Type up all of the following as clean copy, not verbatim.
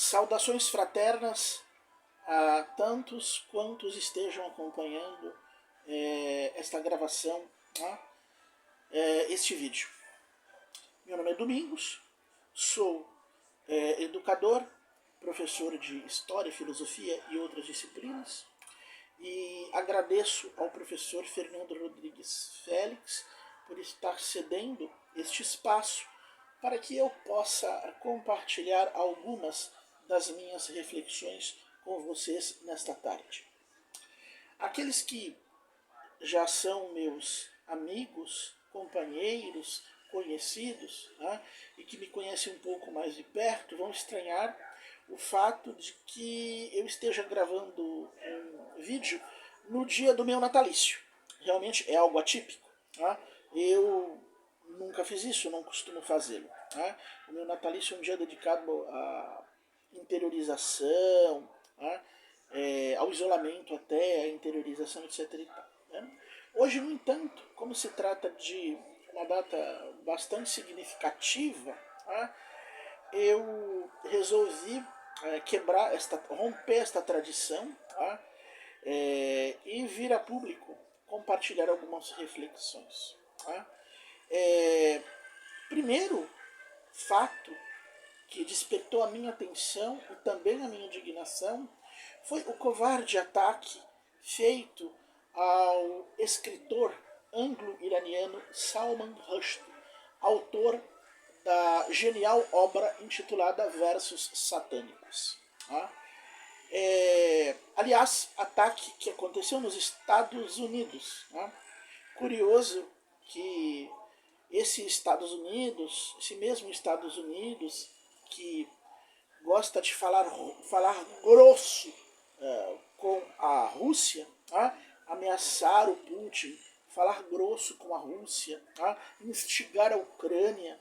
Saudações fraternas a tantos quantos estejam acompanhando esta gravação, este vídeo. Meu nome é Domingos, sou educador, professor de História, Filosofia e outras disciplinas, e agradeço ao professor Fernando Rodrigues Félix por estar cedendo este espaço para que eu possa compartilhar algumas das minhas reflexões com vocês nesta tarde. Aqueles que já são meus amigos, companheiros, conhecidos, e que me conhecem um pouco mais de perto, vão estranhar o fato de que eu esteja gravando um vídeo no dia do meu natalício. Realmente é algo atípico. Eu nunca fiz isso, não costumo fazê-lo. O meu natalício é um dia dedicado à interiorização, ao isolamento até, à interiorização, etc. E tal, Hoje, no entanto, como se trata de uma data bastante significativa, eu resolvi romper esta tradição e vir a público compartilhar algumas reflexões. Primeiro fato que despertou a minha atenção e também a minha indignação foi o covarde ataque feito ao escritor anglo-iraniano Salman Rushdie, autor da genial obra intitulada Versos Satânicos. Aliás, ataque que aconteceu nos Estados Unidos. Curioso que esse mesmo Estados Unidos, que gosta de falar grosso com a Rússia, ameaçar o Putin, falar grosso com a Rússia, instigar a Ucrânia.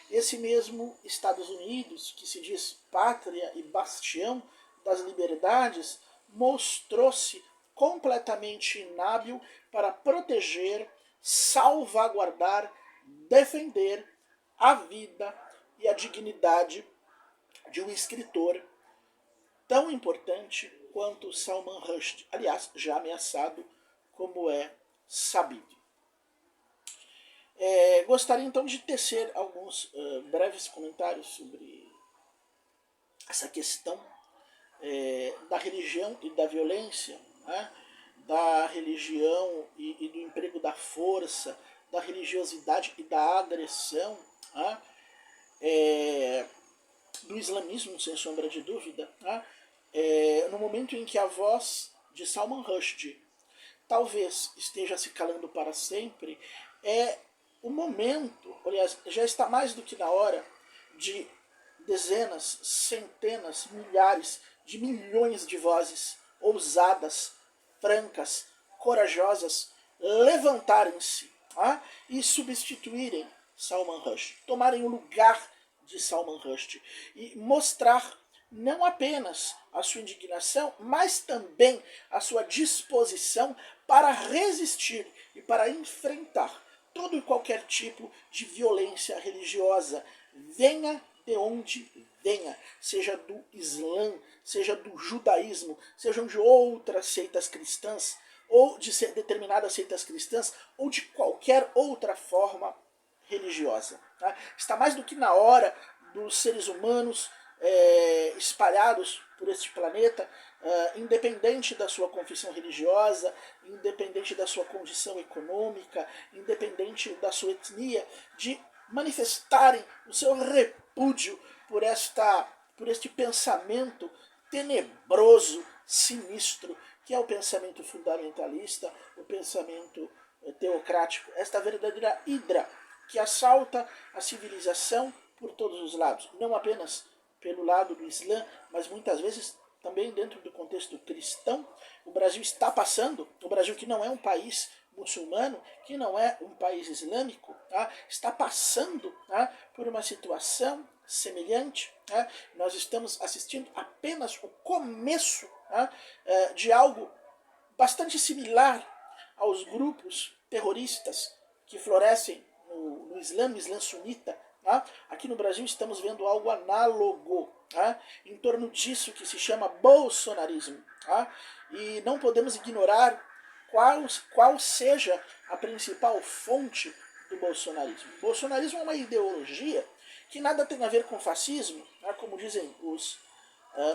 Esse mesmo Estados Unidos, que se diz pátria e bastião das liberdades, mostrou-se completamente inábil para proteger, salvaguardar, defender a vida e a dignidade de um escritor tão importante quanto Salman Rushdie, aliás, já ameaçado, como é sabido. Gostaria então de tecer alguns breves comentários sobre essa questão da religião e da violência, da religião e do emprego da força, da religiosidade e da agressão, do islamismo, sem sombra de dúvida, no momento em que a voz de Salman Rushdie talvez esteja se calando para sempre, é o momento, aliás, já está mais do que na hora, de dezenas, centenas, milhares de milhões de vozes ousadas, francas, corajosas, levantarem-se e substituírem Salman Rushdie, tomarem o lugar de Salman Rushdie e mostrar não apenas a sua indignação, mas também a sua disposição para resistir e para enfrentar todo e qualquer tipo de violência religiosa, venha de onde venha, seja do Islã, seja do judaísmo, sejam de outras seitas cristãs, ou de determinadas seitas cristãs, ou de qualquer outra forma religiosa. Está mais do que na hora dos seres humanos espalhados por este planeta, independente da sua confissão religiosa, independente da sua condição econômica, independente da sua etnia, de manifestarem o seu repúdio por este pensamento tenebroso, sinistro, que é o pensamento fundamentalista, o pensamento teocrático, esta verdadeira hidra que assalta a civilização por todos os lados, não apenas pelo lado do Islã, mas muitas vezes também dentro do contexto cristão. O Brasil está passando, o Brasil que não é um país muçulmano, que não é um país islâmico, está passando por uma situação semelhante. Nós estamos assistindo apenas o começo de algo bastante similar aos grupos terroristas que florescem no Islã sunita. Aqui no Brasil estamos vendo algo análogo. tá? Em torno disso que se chama bolsonarismo. Tá? E não podemos ignorar qual seja a principal fonte do bolsonarismo. O bolsonarismo é uma ideologia que nada tem a ver com fascismo, tá? Como dizem os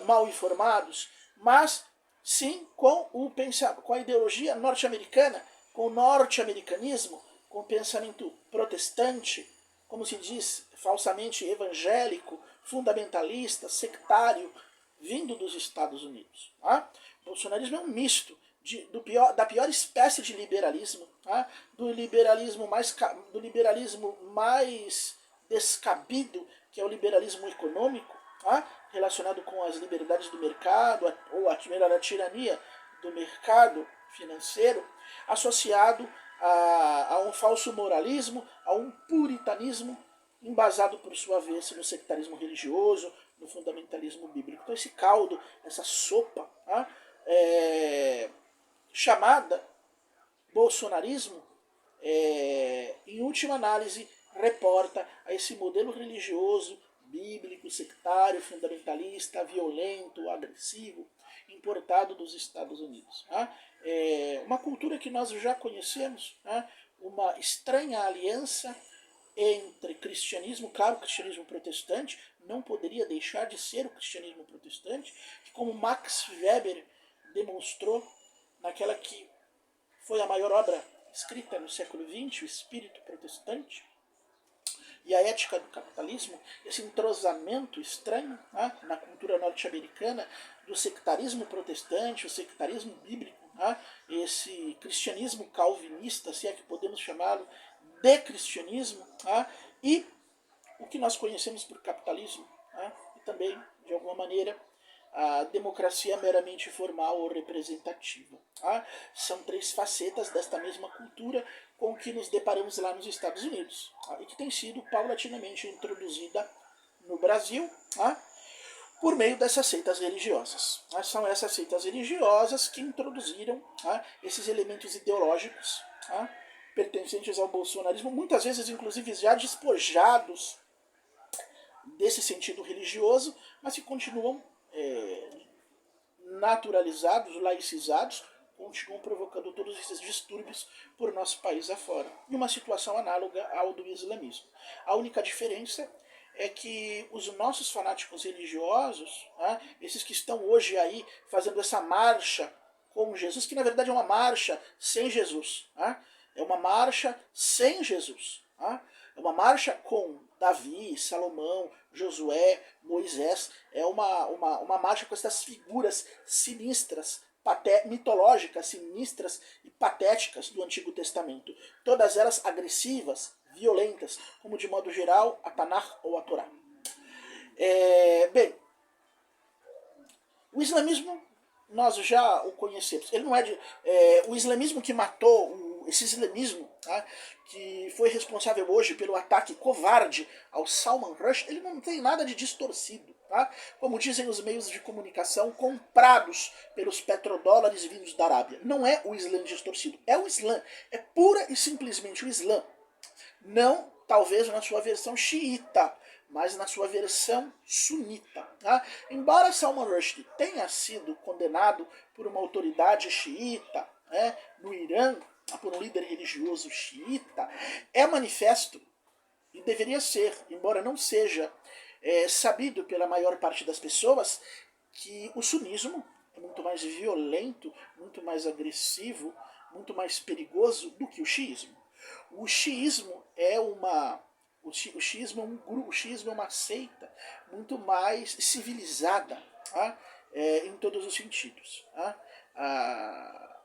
mal informados, mas sim com a ideologia norte-americana, com o norte-americanismo, com o pensamento protestante, como se diz falsamente evangélico, fundamentalista, sectário, vindo dos Estados Unidos. Tá? O bolsonarismo é um misto da pior espécie de liberalismo, tá? do liberalismo mais descabido, que é o liberalismo econômico, tá? Relacionado com as liberdades do mercado, ou a tirania do mercado financeiro, associado a um falso moralismo, a um puritanismo, embasado por sua vez no sectarismo religioso, no fundamentalismo bíblico. Então esse caldo, essa sopa, tá? Chamada bolsonarismo, em última análise, reporta a esse modelo religioso, bíblico, sectário, fundamentalista, violento, agressivo, importado dos Estados Unidos. Tá? Uma cultura que nós já conhecemos, tá? Uma estranha aliança entre cristianismo, claro, o cristianismo protestante, não poderia deixar de ser o cristianismo protestante, que como Max Weber demonstrou naquela que foi a maior obra escrita no século XX, o Espírito Protestante, e a ética do capitalismo, esse entrosamento estranho, né, na cultura norte-americana do sectarismo protestante, o sectarismo bíblico, né, esse cristianismo calvinista, se é que podemos chamá-lo de cristianismo, né, e o que nós conhecemos por capitalismo, né, e também, de alguma maneira, a democracia meramente formal ou representativa. Tá? São três facetas desta mesma cultura com que nos deparamos lá nos Estados Unidos, tá? E que tem sido paulatinamente introduzida no Brasil, tá? Por meio dessas seitas religiosas. Tá? São essas seitas religiosas que introduziram, tá? Esses elementos ideológicos, tá? Pertencentes ao bolsonarismo, muitas vezes inclusive já despojados desse sentido religioso, mas que continuam naturalizados, laicizados, continuam provocando todos esses distúrbios por nosso país afora, em uma situação análoga ao do islamismo. A única diferença é que os nossos fanáticos religiosos, né, esses que estão hoje aí fazendo essa marcha com Jesus, que na verdade é uma marcha sem Jesus, né, é uma marcha sem Jesus, né, é uma marcha com Davi, Salomão, Josué, Moisés, é uma marcha com essas figuras sinistras, mitológicas, sinistras e patéticas do Antigo Testamento. Todas elas agressivas, violentas, como de modo geral a Tanakh ou a Torá. Bem, o islamismo nós já o conhecemos. Ele não é o islamismo que matou, esse islamismo, tá, que foi responsável hoje pelo ataque covarde ao Salman Rushdie, ele não tem nada de distorcido. Tá? Como dizem os meios de comunicação comprados pelos petrodólares vindos da Arábia. Não é o Islã distorcido, é o Islã. É pura e simplesmente o Islã. Não, talvez, na sua versão xiita, mas na sua versão sunita. Tá? Embora Salman Rushdie tenha sido condenado por uma autoridade xiita, né, no Irã, por um líder religioso xiita, é manifesto, e deveria ser, embora não seja sabido pela maior parte das pessoas, que o sunismo é muito mais violento, muito mais agressivo, muito mais perigoso do que o xiismo. O xiismo é o xiismo é um grupo, o xiismo é uma seita muito mais civilizada, tá? Em todos os sentidos. Tá?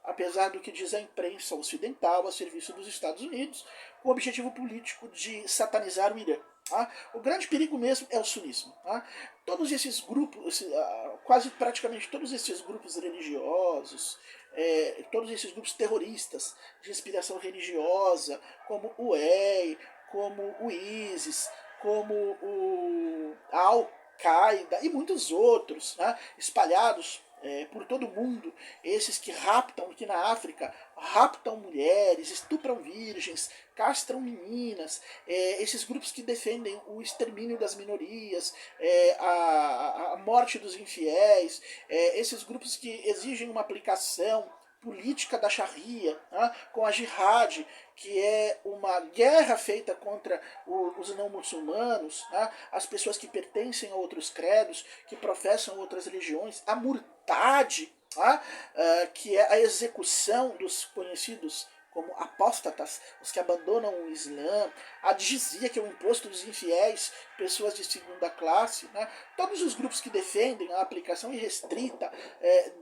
Apesar do que diz a imprensa ocidental a serviço dos Estados Unidos, com o objetivo político de satanizar o Irã. Tá? O grande perigo mesmo é o sunismo. Tá? Todos esses grupos, quase praticamente todos esses grupos religiosos, todos esses grupos terroristas de inspiração religiosa, como o EI, como o ISIS, como a Al-Qaeda e muitos outros, né, espalhados por todo mundo, esses que raptam, aqui na África, raptam mulheres, estupram virgens, castram meninas, esses grupos que defendem o extermínio das minorias, a morte dos infiéis, esses grupos que exigem uma aplicação política da Sharia, com a jihad, que é uma guerra feita contra os não muçulmanos, as pessoas que pertencem a outros credos, que professam outras religiões, a murtad, que é a execução dos conhecidos como apóstatas, os que abandonam o Islã, a dizia que é o imposto dos infiéis, pessoas de segunda classe, todos os grupos que defendem a aplicação irrestrita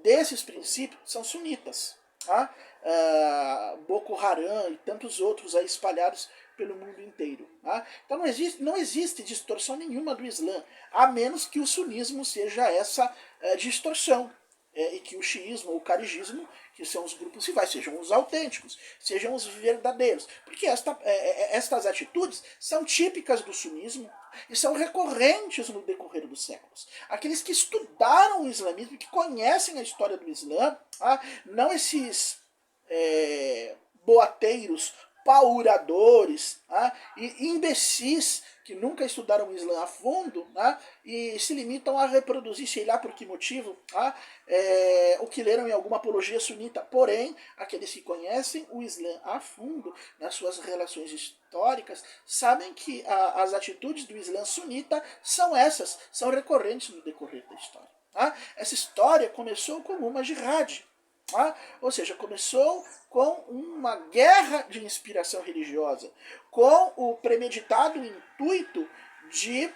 desses princípios são sunitas. Boko Haram e tantos outros aí espalhados pelo mundo inteiro. Então não existe distorção nenhuma do Islã, a menos que o sunismo seja essa distorção. E que o xiismo ou o carigismo, que são os grupos rivais, sejam os autênticos, sejam os verdadeiros. Porque estas atitudes são típicas do sunismo e são recorrentes no decorrer dos séculos. Aqueles que estudaram o islamismo, que conhecem a história do Islã, não esses boateiros, pauradores e imbecis que nunca estudaram o Islã a fundo e se limitam a reproduzir, sei lá por que motivo, o que leram em alguma apologia sunita. Porém, aqueles que conhecem o Islã a fundo, nas suas relações históricas, sabem que as atitudes do Islã sunita são essas, são recorrentes no decorrer da história. Essa história começou como uma jihad. Ou seja, começou com uma guerra de inspiração religiosa, com o premeditado intuito de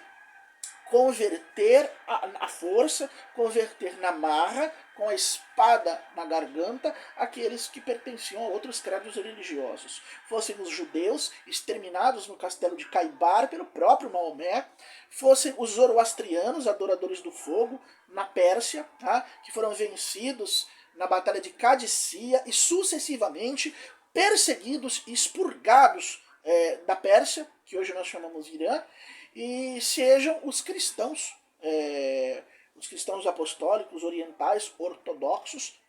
converter a força, converter na marra, com a espada na garganta, aqueles que pertenciam a outros credos religiosos. Fossem os judeus, exterminados no castelo de Caibar pelo próprio Maomé, fossem os zoroastrianos, adoradores do fogo, na Pérsia, que foram vencidos na Batalha de Cadícia e sucessivamente perseguidos e expurgados da Pérsia, que hoje nós chamamos Irã, e sejam os cristãos apostólicos, orientais, ortodoxos,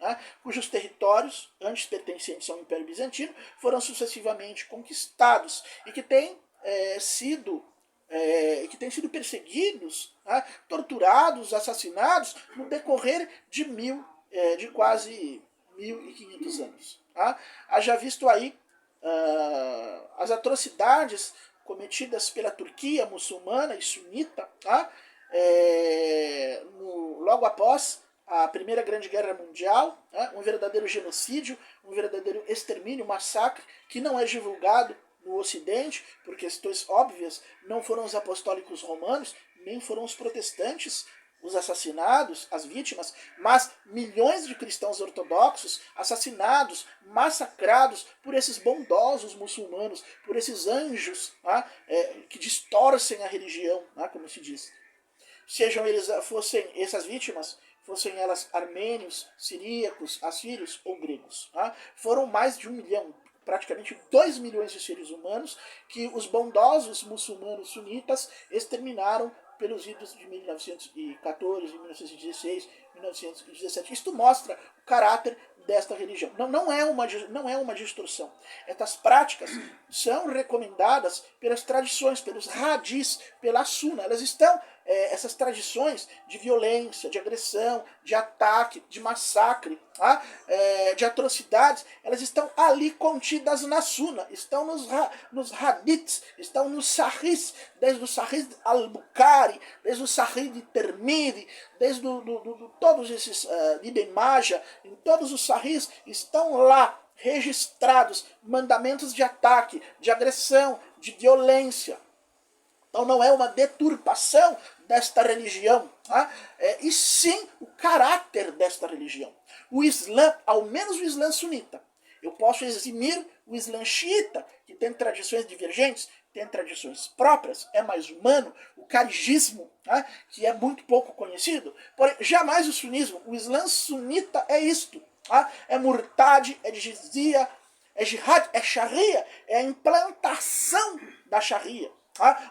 cujos territórios, antes pertencentes ao Império Bizantino, foram sucessivamente conquistados e que têm sido perseguidos, torturados, assassinados no decorrer de quase 1500 anos. Haja visto aí as atrocidades cometidas pela Turquia muçulmana e sunita, logo após a Primeira Grande Guerra Mundial, um verdadeiro genocídio, um verdadeiro extermínio, massacre, que não é divulgado no Ocidente, por questões óbvias. Não foram os apostólicos romanos, nem foram os protestantes os assassinados, as vítimas, mas milhões de cristãos ortodoxos assassinados, massacrados por esses bondosos muçulmanos, por esses anjos que distorcem a religião, como se diz. Fossem essas vítimas, fossem elas armênios, siríacos, assírios ou gregos. Foram mais de 1 milhão, praticamente 2 milhões de seres humanos que os bondosos muçulmanos sunitas exterminaram pelos idos de 1914, 1916, 1917. Isto mostra o caráter desta religião. Não é uma distorção. Estas práticas são recomendadas pelas tradições, pelos hadis, pela sunna. Elas estão, essas tradições de violência, de agressão, de ataque, de massacre, de atrocidades, elas estão ali contidas na sunna, estão nos hadiths, estão nos sahihs, desde o sahih al-Bukhari, desde o sahih de Tirmidhi, desde todos esses Ibn Majah, em todos os sahihs estão lá registrados mandamentos de ataque, de agressão, de violência. Então não é uma deturpação desta religião, e sim o caráter desta religião. O Islã, ao menos o Islã sunita, eu posso eximir o Islã xiita, que tem tradições divergentes, tem tradições próprias, é mais humano, o carigismo, que é muito pouco conhecido, porém jamais o sunismo. O Islã sunita é isto, é murtad, é jizia, é jihad, é sharia, é a implantação da sharia.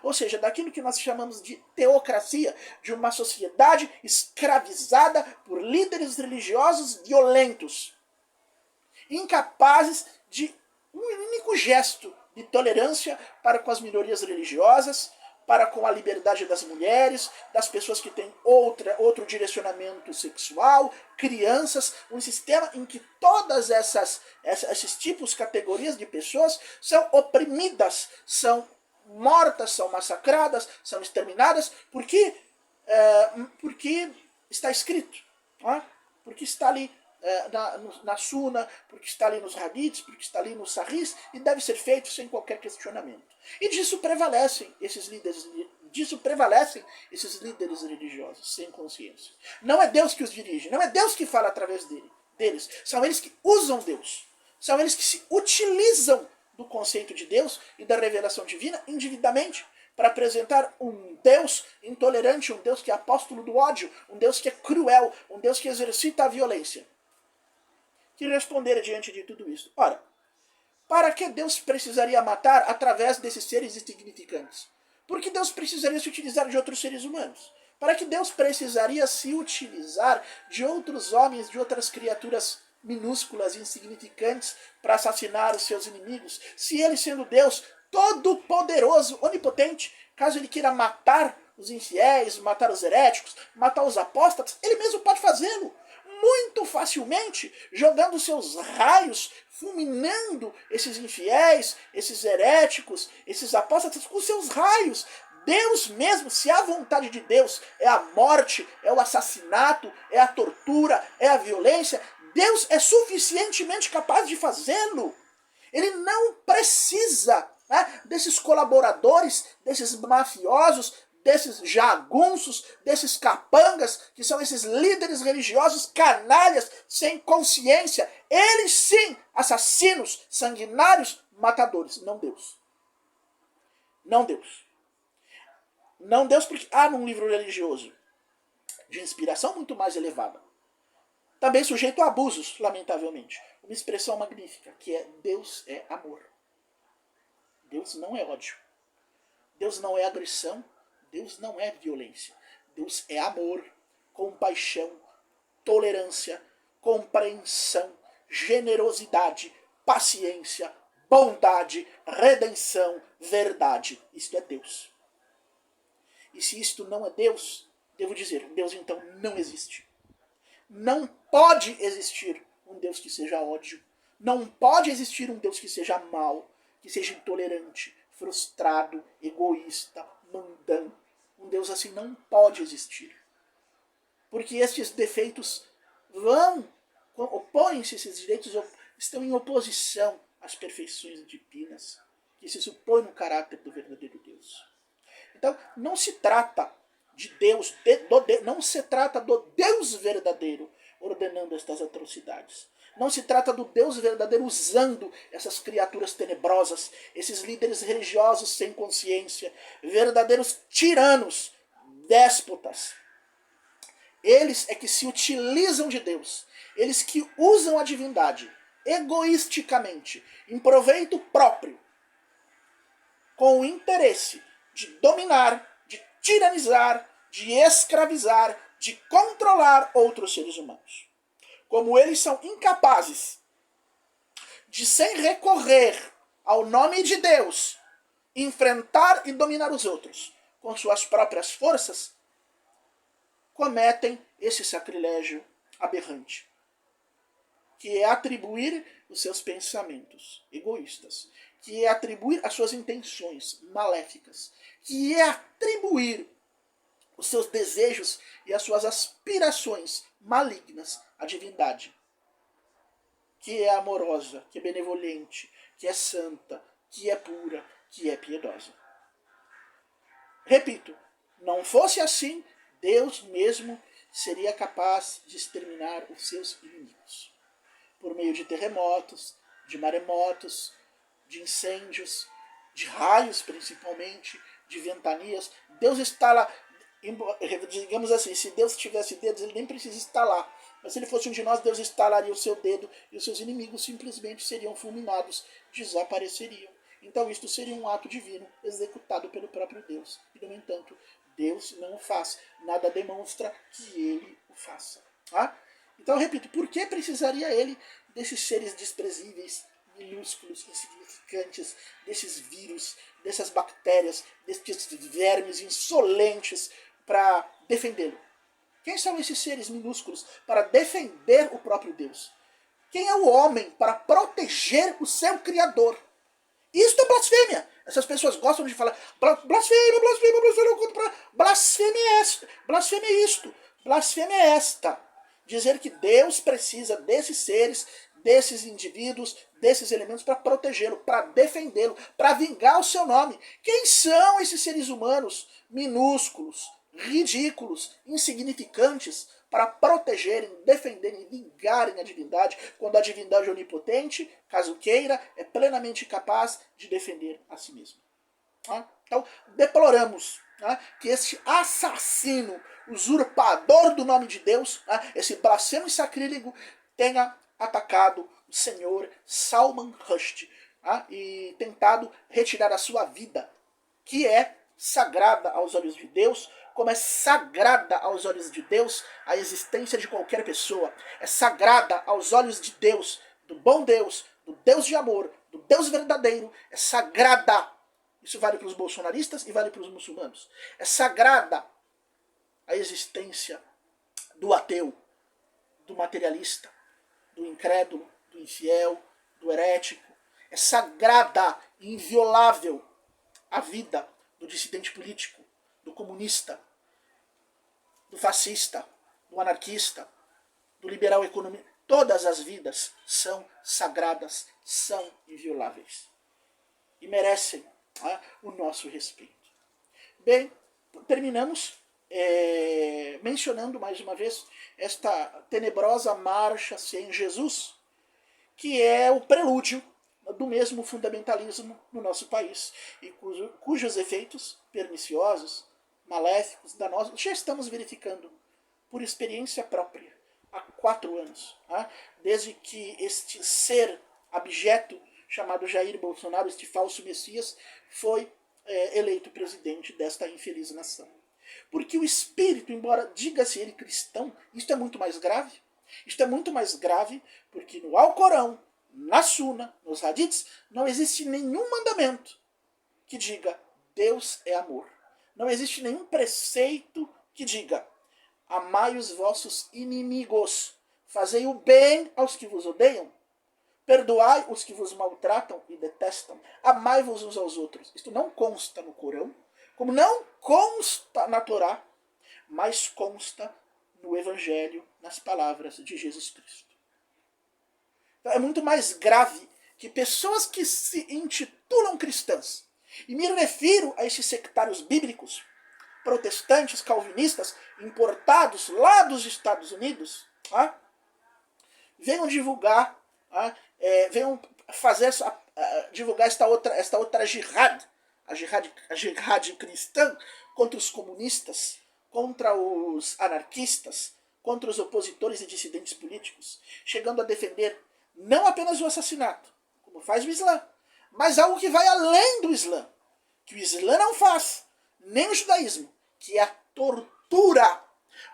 Ou seja, daquilo que nós chamamos de teocracia, de uma sociedade escravizada por líderes religiosos violentos, incapazes de um único gesto de tolerância para com as minorias religiosas, para com a liberdade das mulheres, das pessoas que têm outro direcionamento sexual, crianças, um sistema em que todas esses tipos, categorias de pessoas são oprimidas, são mortas, são massacradas, são exterminadas, porque está escrito, porque está ali na Suna, porque está ali nos Hadiths, porque está ali nos Sahis, e deve ser feito sem qualquer questionamento. E disso prevalecem esses líderes religiosos, sem consciência. Não é Deus que os dirige, não é Deus que fala através deles. São eles que usam Deus. São eles que se utilizam do conceito de Deus e da revelação divina individualmente para apresentar um Deus intolerante, um Deus que é apóstolo do ódio, um Deus que é cruel, um Deus que exercita a violência. Que responder diante de tudo isso? Ora, para que Deus precisaria matar através desses seres insignificantes? Por que Deus precisaria se utilizar de outros seres humanos? Para que Deus precisaria se utilizar de outros homens, de outras criaturas minúsculas, insignificantes, para assassinar os seus inimigos? Se ele, sendo Deus todo-poderoso, onipotente, caso ele queira matar os infiéis, matar os heréticos, matar os apóstatas, ele mesmo pode fazê-lo muito facilmente, jogando seus raios, fulminando esses infiéis, esses heréticos, esses apóstatas com seus raios. Deus mesmo, se a vontade de Deus é a morte, é o assassinato, é a tortura, é a violência, Deus é suficientemente capaz de fazê-lo. Ele não precisa desses colaboradores, desses mafiosos, desses jagunços, desses capangas, que são esses líderes religiosos canalhas, sem consciência. Eles sim, assassinos, sanguinários, matadores. Não Deus. Não Deus. Não Deus porque há num livro religioso de inspiração muito mais elevada. Também sujeito a abusos, lamentavelmente. Uma expressão magnífica, que é Deus é amor. Deus não é ódio. Deus não é agressão. Deus não é violência. Deus é amor, compaixão, tolerância, compreensão, generosidade, paciência, bondade, redenção, verdade. Isto é Deus. E se isto não é Deus, devo dizer, Deus então não existe. Não pode existir um Deus que seja ódio. Não pode existir um Deus que seja mau, que seja intolerante, frustrado, egoísta, mundano. Um Deus assim não pode existir. Porque estes defeitos opõem-se, esses direitos estão em oposição às perfeições divinas, que se supõem no caráter do verdadeiro Deus. Então, não se trata de Deus, não se trata do Deus verdadeiro ordenando estas atrocidades. Não se trata do Deus verdadeiro usando essas criaturas tenebrosas, esses líderes religiosos sem consciência, verdadeiros tiranos, déspotas. Eles é que se utilizam de Deus, eles que usam a divindade egoisticamente, em proveito próprio, com o interesse de dominar, de tiranizar, de escravizar, de controlar outros seres humanos. Como eles são incapazes de, sem recorrer ao nome de Deus, enfrentar e dominar os outros com suas próprias forças, cometem esse sacrilégio aberrante, que é atribuir os seus pensamentos egoístas, que é atribuir as suas intenções maléficas, que é atribuir os seus desejos e as suas aspirações malignas à divindade, que é amorosa, que é benevolente, que é santa, que é pura, que é piedosa. Repito, não fosse assim, Deus mesmo seria capaz de exterminar os seus inimigos. Por meio de terremotos, de maremotos, de incêndios, de raios principalmente, de ventanias. Deus está lá. Digamos assim, se Deus tivesse dedos, ele nem precisa estar lá. Mas se ele fosse um de nós, Deus estalaria o seu dedo e os seus inimigos simplesmente seriam fulminados, desapareceriam. então isto seria um ato divino executado pelo próprio Deus. E, no entanto, Deus não o faz. Nada demonstra que ele o faça. Tá? Então, eu repito, por que precisaria ele desses seres desprezíveis, minúsculos, insignificantes, desses vírus, dessas bactérias, desses vermes insolentes para defendê-lo? Quem são esses seres minúsculos para defender o próprio Deus? Quem é o homem para proteger o seu Criador? Isto é blasfêmia. Essas pessoas gostam de falar blasfêmia, blasfêmia, blasfêmia. Blasfêmia é esta. Blasfêmia é isto. Blasfêmia é esta. Dizer que Deus precisa desses seres, desses indivíduos, desses elementos para protegê-lo, para defendê-lo, para vingar o seu nome. Quem são esses seres humanos minúsculos, ridículos, insignificantes, para protegerem, defenderem e vingarem a divindade, quando a divindade onipotente, caso queira, é plenamente capaz de defender a si mesma? Então, deploramos que este assassino, usurpador do nome de Deus, esse blasfemo e sacrílego, tenha atacado o senhor Salman Rushdie e tentado retirar a sua vida, que é sagrada aos olhos de Deus, como é sagrada aos olhos de Deus a existência de qualquer pessoa. É sagrada aos olhos de Deus, do bom Deus, do Deus de amor, do Deus verdadeiro. É sagrada. Isso vale para os bolsonaristas e vale para os muçulmanos. É sagrada a existência do ateu, do materialista, do incrédulo, do infiel, do herético. É sagrada e inviolável a vida do dissidente político, do comunista, do fascista, do anarquista, do liberal econômico. Todas as vidas são sagradas, são invioláveis. E merecem o nosso respeito. Bem, terminamos mencionando mais uma vez esta tenebrosa marcha sem Jesus, que é o prelúdio do mesmo fundamentalismo no nosso país, e cujos efeitos perniciosos, maléficos, danosos, já estamos verificando por experiência própria há 4 anos, desde que este ser abjeto chamado Jair Bolsonaro, este falso Messias, foi eleito presidente desta infeliz nação. Porque o espírito, embora diga-se ele cristão, isto é muito mais grave. Isto é muito mais grave porque no Alcorão, na Suna, nos Hadiths, não existe nenhum mandamento que diga Deus é amor. Não existe nenhum preceito que diga amai os vossos inimigos, fazei o bem aos que vos odeiam, perdoai os que vos maltratam e detestam, amai-vos uns aos outros. Isto não consta no Corão, como não consta na Torá, mas consta no Evangelho, nas palavras de Jesus Cristo. Então, é muito mais grave que pessoas que se intitulam cristãs, e me refiro a esses sectários bíblicos, protestantes, calvinistas, importados lá dos Estados Unidos, venham divulgar, venham fazer divulgar esta outra jihad, a jihad cristã, contra os comunistas, contra os anarquistas, contra os opositores e dissidentes políticos, chegando a defender não apenas o assassinato, como faz o Islã, mas algo que vai além do Islã, que o Islã não faz, nem o judaísmo, que é a tortura.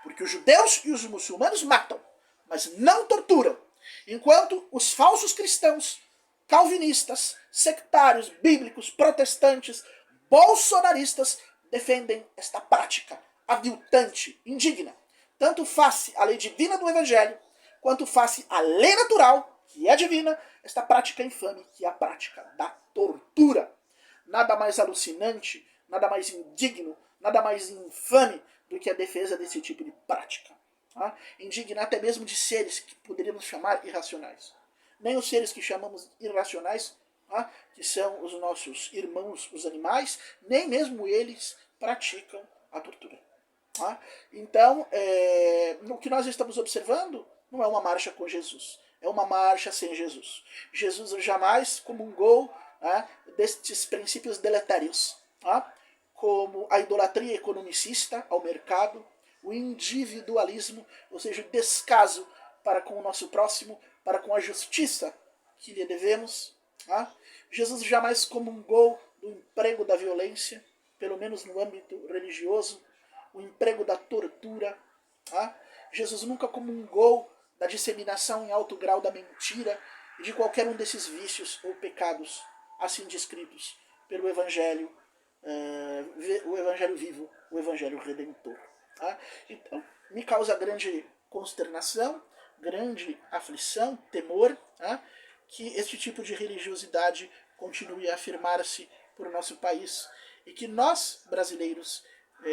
Porque os judeus e os muçulmanos matam, mas não torturam. Enquanto os falsos cristãos, calvinistas, sectários, bíblicos, protestantes, bolsonaristas defendem esta prática aviltante, indigna, tanto face à lei divina do Evangelho, quanto face à lei natural, que é divina, esta prática infame, que é a prática da tortura. Nada mais alucinante, nada mais indigno, nada mais infame do que a defesa desse tipo de prática. Indigna até mesmo de seres que poderíamos chamar irracionais. Nem os seres que chamamos irracionais, que são os nossos irmãos, os animais, nem mesmo eles praticam a tortura. Então, o que nós estamos observando não é uma marcha com Jesus, é uma marcha sem Jesus. Jesus jamais comungou destes princípios deletérios, como a idolatria economicista ao mercado, o individualismo, ou seja, o descaso para com o nosso próximo, para com a justiça que lhe devemos. Jesus jamais comungou do emprego da violência, pelo menos no âmbito religioso, o emprego da tortura. Tá? Jesus nunca comungou da disseminação em alto grau da mentira e de qualquer um desses vícios ou pecados assim descritos pelo Evangelho, o Evangelho vivo, o Evangelho redentor. Tá? Então, me causa grande consternação, grande aflição, temor, tá? Que este tipo de religiosidade continue a afirmar-se por nosso país e que nós, brasileiros,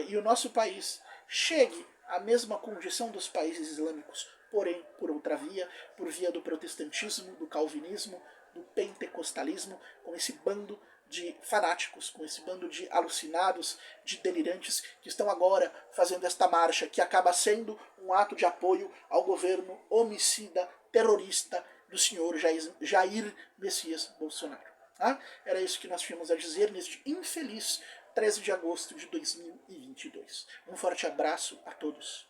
e o nosso país chegue à mesma condição dos países islâmicos, porém por outra via, por via do protestantismo, do calvinismo, do pentecostalismo, com esse bando de fanáticos, com esse bando de alucinados, de delirantes que estão agora fazendo esta marcha, que acaba sendo um ato de apoio ao governo homicida, terrorista do senhor Jair Messias Bolsonaro. Tá? Era isso que nós tínhamos a dizer neste infeliz 13 de agosto de 2022. Um forte abraço a todos.